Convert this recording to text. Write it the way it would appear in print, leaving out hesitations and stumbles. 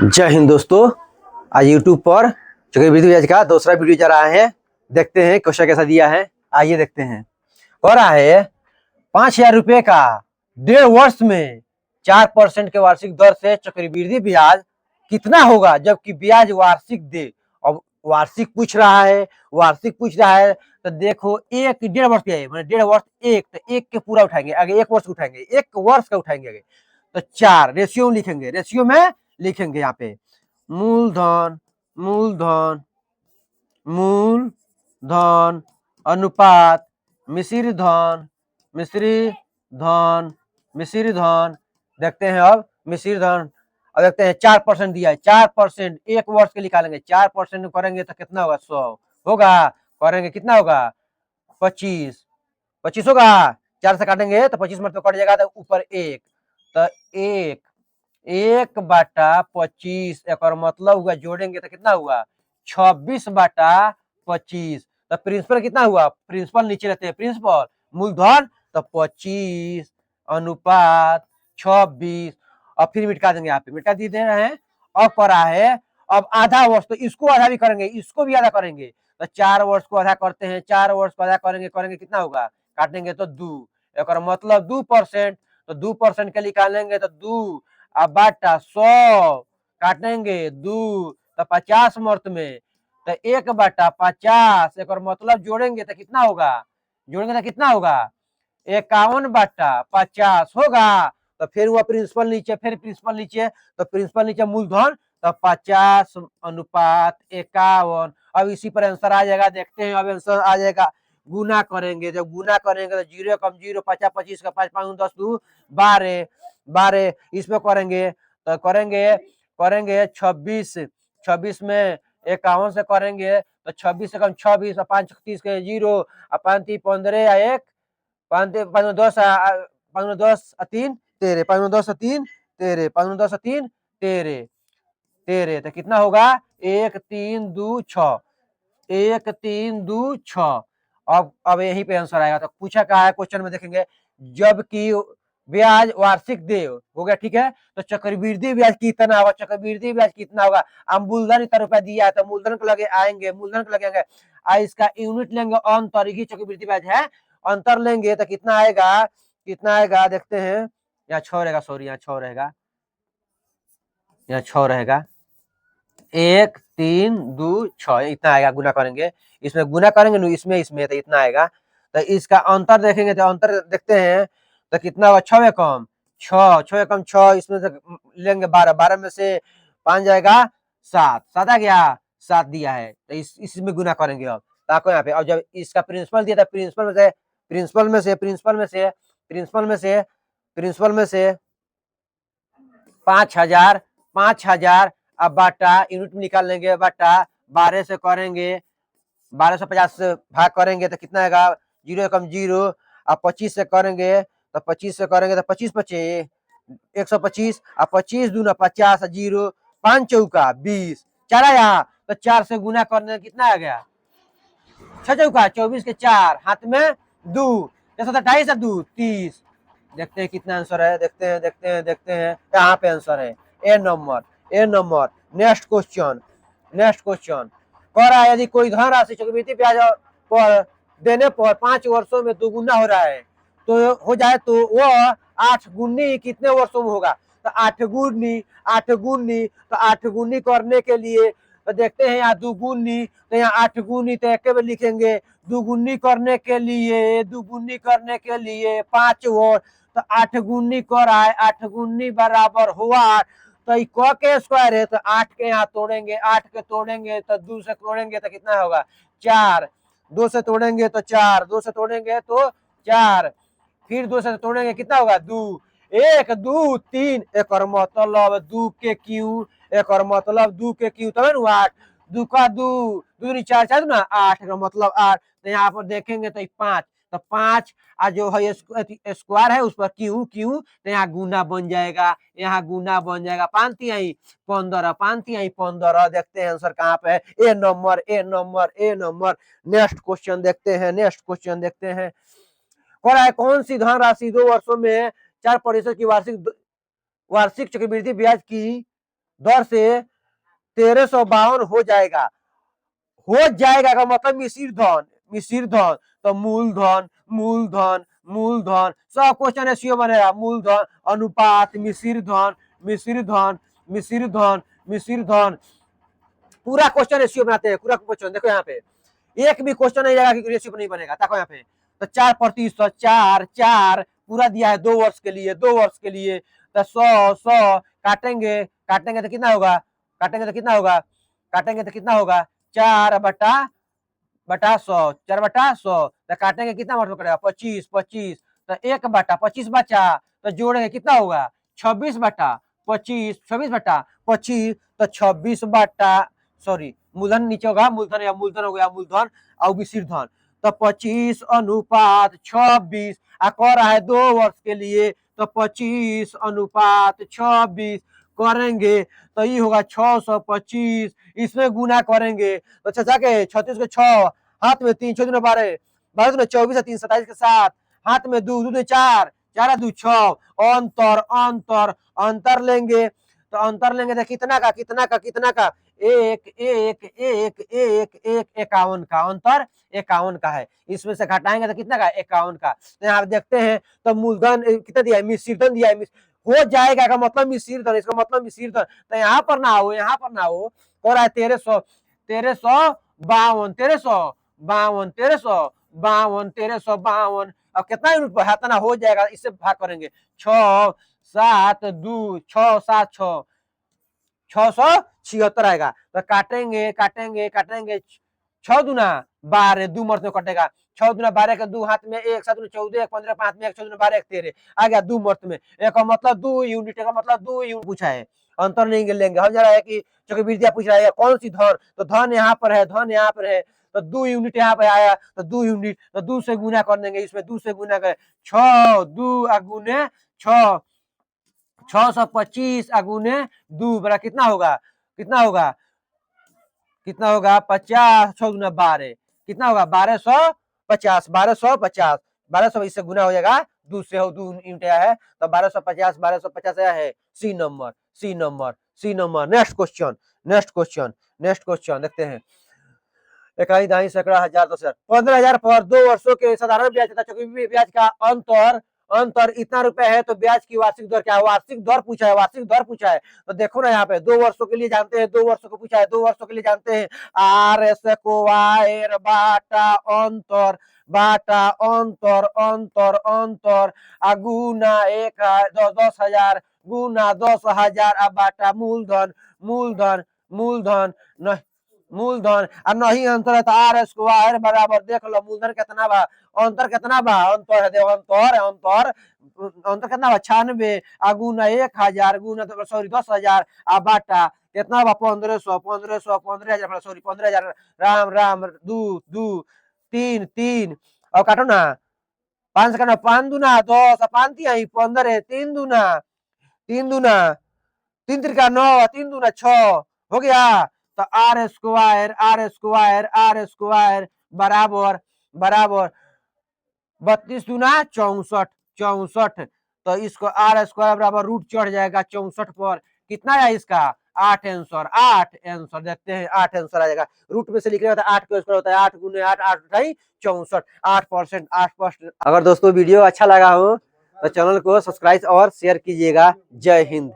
जय हिंद दोस्तों। आज यूट्यूब पर चक्रवृद्धि ब्याज का दूसरा वीडियो जा रहा है। देखते हैं क्वेश्चन कैसा दिया है। आइए देखते हैं। हो रहा है 5,000 रुपए का 1.5 वर्ष में 4% के वार्षिक दर से चक्रवृद्धि ब्याज कितना होगा जबकि ब्याज वार्षिक दे। अब वार्षिक पूछ रहा है, वार्षिक पूछ रहा है तो देखो एक 1.5 वर्ष का है, मतलब 1.5 वर्ष एक, तो एक के पूरा उठाएंगे, आगे 1 वर्ष उठाएंगे, 1 वर्ष का उठाएंगे आगे तो 4 रेशियो लिखेंगे, रेशियो में लिखेंगे यहाँ पे मूलधन मूलधन मूलधन अनुपात मिश्रित धन मिश्रित धन मिश्रित धन। देखते हैं अब मिश्रित धन। अब देखते हैं 4% दिया है, 4% 1 वर्ष के निकालेंगे, 4% करेंगे तो कितना होगा 100 होगा, करेंगे कितना होगा 25 होगा, 4 से काटेंगे तो 25 मतलब कट जाएगा तो ऊपर एक, तो एक 1/25 एक मतलब हुआ, जोड़ेंगे तो कितना हुआ 26/25। तो प्रिंसिपल कितना हुआ, प्रिंसिपल नीचे रहते हैं, प्रिंसिपल मूलधन तो 25 अनुपात 26। और फिर मिटा देंगे, यहाँ पे मिटा दे रहे हैं। अब पड़ा है अब आधा वर्ष, तो इसको आधा भी करेंगे, इसको भी आधा करेंगे तो 4 वर्ष को आधा करते हैं, 4 वर्ष को आधा करेंगे, करेंगे कितना होगा, काटेंगे तो 2 एक मतलब 2%, तो 2% के निकालेंगे तो 2 अब बाटा 100 काटेंगे 2 तो 50 मर्त में तो 1/50 एक मतलब जोड़ेंगे तो कितना होगा, जोड़ेंगे तो कितना होगा 51/50 होगा। तो फिर वो प्रिंसिपल नीचे, फिर प्रिंसिपल नीचे, तो प्रिंसिपल नीचे मूलधन तो 50/51। अब इसी पर आंसर आ जाएगा। देखते हैं अब आंसर आ जाएगा। गुना करेंगे, जब गुना करेंगे तो 0 कम 0, 50 25 का 5 5 10 2 12 12 इसमें करेंगे तो करेंगे 26 में 51 से करेंगे तो 26 से कम 26 और 5 30 के 0 और 5 3 15 1 5 5 10 5 10 3 13 5 10 3 13 5 10 3 13 13 तो कितना होगा 1 3 2 6 1 3 2 6। अब यहीं पे आंसर आएगा। तो पूछा कहा है क्वेश्चन में, देखेंगे जबकि ब्याज वार्षिक दे हो गया, ठीक है। तो चक्रवृद्धि ब्याज कितना होगा, चक्रवृद्धि ब्याज कितना होगा। अब मूलधन इतना रुपया दिया है तो मूलधन को लगे आएंगे, मूलधन को लगेंगे, इसका यूनिट लेंगे अंतर, ही चक्रवृद्धि ब्याज है, अंतर लेंगे तो कितना आएगा, कितना आएगा देखते हैं। यहाँ 6 रहेगा, सॉरी यहाँ 6 रहेगा, यहाँ 6 रहेगा, 1 3 2 6 इतना आएगा। गुना करेंगे, इसमें गुना करेंगे ना, इसमें इसमें तो इतना आएगा। तो इसका अंतर देखेंगे तो अंतर देखते हैं तो कितना होगा 6 कम 6 6 कम 6, इसमें से लेंगे 12 12 में से 5 जाएगा 7 7 आ गया, 7 दिया है तो इसमें गुना करेंगे। अब ताको यहाँ पे, अब जब इसका प्रिंसिपल दिया था, प्रिंसिपल में से प्रिंसिपल में से प्रिंसिपल में से प्रिंसिपल में से प्रिंसिपल में से 5,000 5,000 अब बाटा यूनिट में निकाल लेंगे, बाटा 12 से करेंगे, 1250 से भाग करेंगे तो कितना आएगा 0 कम 0, अब 25 से करेंगे तो 25 से करेंगे तो 25 25 125 अब 25 दूना 50 0 5 चौका 20 4 आया, तो 4 से गुना करने कितना आ गया 6 चौका 24 के 4 हाथ में 2 28 और 2 30। देखते हैं कितना आंसर है, देखते हैं यहाँ पे आंसर है ए नंबर। नेक्स्ट क्वेश्चन कह रहा है यदि कोई धनराशि चक्रवृद्धि ब्याज पर देने पर 5 वर्षों में दोगुना हो रहा है तो हो जाए तो वह 8 गुनी कितने वर्षों में होगा। तो 8 गुनी तो 8 गुनी करने के लिए तो देखते हैं यहाँ 2 गुनी, तो यहाँ 8 गुनी तो एक बार लिखेंगे, 2 गुनी करने के लिए 5 वर्ष, तो 8 गुनी कर रहा है, 8 गुनी बराबर हुआ तो क के स्क्वायर है तो 8 के यहाँ तोड़ेंगे, 8 के तोड़ेंगे तो 2 से तोड़ेंगे तो कितना होगा 4, 2 से तोड़ेंगे तो 4, 2 से तोड़ेंगे तो 4, फिर 2 से तोड़ेंगे कितना होगा 2 1 2 3 एक और मतलब 2 के क्यू, एक और मतलब 2 के क्यू तब 8 2 का 2 2 4 4 ना 8 का मतलब 8। तो यहाँ पर देखेंगे तो 5, तो 5 जो है स्क्वायर है उस पर क्यू क्यू तो यहाँ गुना बन जाएगा, यहाँ गुना बन जाएगा 5 तिहाई 15 5 तिहाई 15। देखते हैं आंसर कहाँ पे है, ए नंबर। नेक्स्ट क्वेश्चन देखते हैं कह रहा है कौन सी धनराशि 2 वर्षों में 4% की वार्षिक चक्रवृद्धि ब्याज की 10 से 1352 हो जाएगा। हो जाएगा का मतलब मिश्रित धन तो मूलधन मूलधन मूलधन सब क्वेश्चन एसईओ बनेगा। मूलधन अनुपात मिश्रित धन मिश्रित धन मिश्रित धन मिश्रित धन पूरा क्वेश्चन रेशियो बनाते हैं। पूरा क्वेश्चन देखो यहाँ पे एक भी क्वेश्चन नहीं रहेगा कि रेशियो नहीं बनेगा। देखो यहाँ पे तो 4% 4 पूरा दिया है 2 वर्ष के लिए 2 वर्ष के लिए तो 100 काटेंगे काटेंगे तो कितना होगा काटेंगे तो कितना होगा काटेंगे तो कितना होगा 4/100 4/100 तो काटेंगे कितना मतलब करेगा 25 25 तो 1/25 बचा तो जोड़ेंगे कितना होगा 26/25 26/25 तो 26 सॉरी मूलधन नीचे होगा मूलधन या मूलधन हो गया मूलधन और मिश्रित धन तो 25/26 कर रहा है 2 वर्ष के लिए तो 25/26 करेंगे तो ये होगा 625 इसमें गुना करेंगे तो चाचा के 36 के 6 हाथ में 3 6 12 12 में 24 3 27 के 7 हाथ में 2 2 4 4 2 6 अंतर अंतर अंतर लेंगे तो अंतर लेंगे तो कितना का कितना का कितना का 51 का अंतर 51 का है। इसमें से घटाएंगे तो कितना का 51 का। तो यहाँ देखते हैं तो मूलधन कितना दिया है मिश्रित धन दिया है हो जाएगा का मतलब मिश्रित धन इसका मतलब मिश्रित धन तो यहाँ पर ना हो यहाँ पर ना हो रहा है 1352 अब कितना यूनिट पर है हो जाएगा इससे भाग करेंगे 6 7 2 6 7 6 676 आएगा तो काटेंगे काटेंगे काटेंगे 6 दूना 12 2 मर्द में कटेगा 6 दूना 12 के 2 हाथ में 1 7 14 1 15 5 में 1 6 दूना 12 1 13 आ गया 2 मर्द में एक का मतलब 2 यूनिट का मतलब 2 यूनिट पूछा है। अंतर नहीं लेंगे हम जा रहा है कि चक्रवृद्धि पूछ रहा है कौन सी धन तो धन यहाँ पर है धन यहाँ पर है तो 2 यूनिट यहाँ पे आया तो 2 यूनिट तो 2 से गुना कर देंगे इसमें 2 से गुना कर 6 2 गुने 6 625 गुने 2 बड़ा कितना होगा कितना होगा कितना होगा 50 6 गुना 12 कितना होगा 1250 1250 1200 इससे गुना हो जाएगा 2 से 2 यूनिट है तो 1250 है C number C number C number. Next question next question next question देखते हैं। इकाई दाई सैकड़ा हजार 10,000 15,000 पर 2 वर्षों के साधारण ब्याज तथा चक्रवृद्धि ब्याज का अंतर अंतर इतना रुपए है तो ब्याज की वार्षिक दर क्या है वार्षिक दर पूछा है वार्षिक दर पूछा है तो देखो ना यहाँ पे 2 वर्षों के लिए जानते हैं 2 वर्षों को पूछा है 2 वर्षों के लिए जानते हैं आर एस स्क्वायर बाटा अंतर अंतर अंतर गुना 10,000 गुना 10,000 बाटा मूलधन मूलधन मूलधन मूलधन और नहीं अंतर है तो आर स्क्वायर बराबर देख लो मूलधन कितना बा अंतर कितना बा अंतर है देखो अंतर अंतर अंतर कितना बा 96 गुना 1,000 गुना सॉरी 10,000 बाटा कितना बा 1,500 15,000 सॉरी 15,000 राम राम 2 2 3 3 और काटो ना 5 का 5 दूना 10 5 3 15 3 दूना 3 दूना 3 3 का 9 3 दूना 6 हो गया तो आर स्क्वायर बराबर बराबर 32 दूना 64 64 तो इसको आर स्क्वायर बराबर रूट चढ़ जाएगा 64 पर कितना है इसका 8 आंसर 8 आंसर देखते हैं 8 आंसर आ जाएगा रूट में से लिख रहे होता है 8 का स्क्वायर होता है 8 गुने 8 8 64 8%। अगर दोस्तों वीडियो अच्छा लगा हो तो चैनल को सब्सक्राइब और शेयर कीजिएगा। जय हिंद।